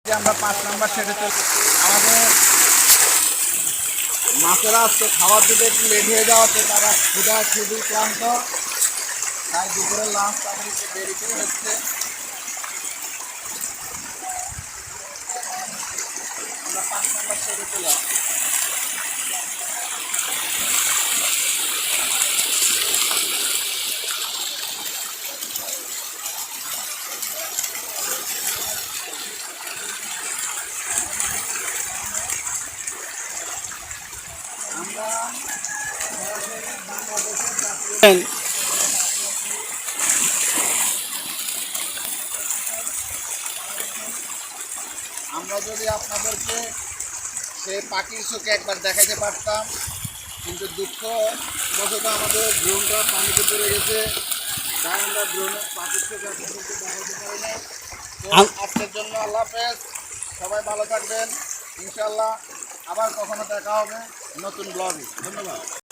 আমরা 5 নাম্বার সেটে চলছি। আমাদের মাছেরা আজকে খাবার দিতে একটু লেট হয়ে যাওয়াতে তারা ক্ষুধায় খুবই ক্লান্ত, তাই দুপুরের লাঞ্চ তাদের একটু দেরি করে হচ্ছে। আমরা 5 নাম্বার সেটে চলে আসছি। আমরা আমরা যদি আপনাদেরকে সেই পাখির চোখে একবার দেখাইতে পারতাম, কিন্তু দুঃখ বশত আমাদের ড্রোনটা পানিতে পড়ে গেছে, তাই আমরা ড্রোনের পাখির চোখে আপনাদেরকে দেখাইতে পারি না। তো আজকের জন্য আল্লাহ হাফেজ, সবাই ভালো থাকবেন। ইনশাল্লাহ আবার কখনো দেখা হবে নতুন ব্লগে। ধন্যবাদ।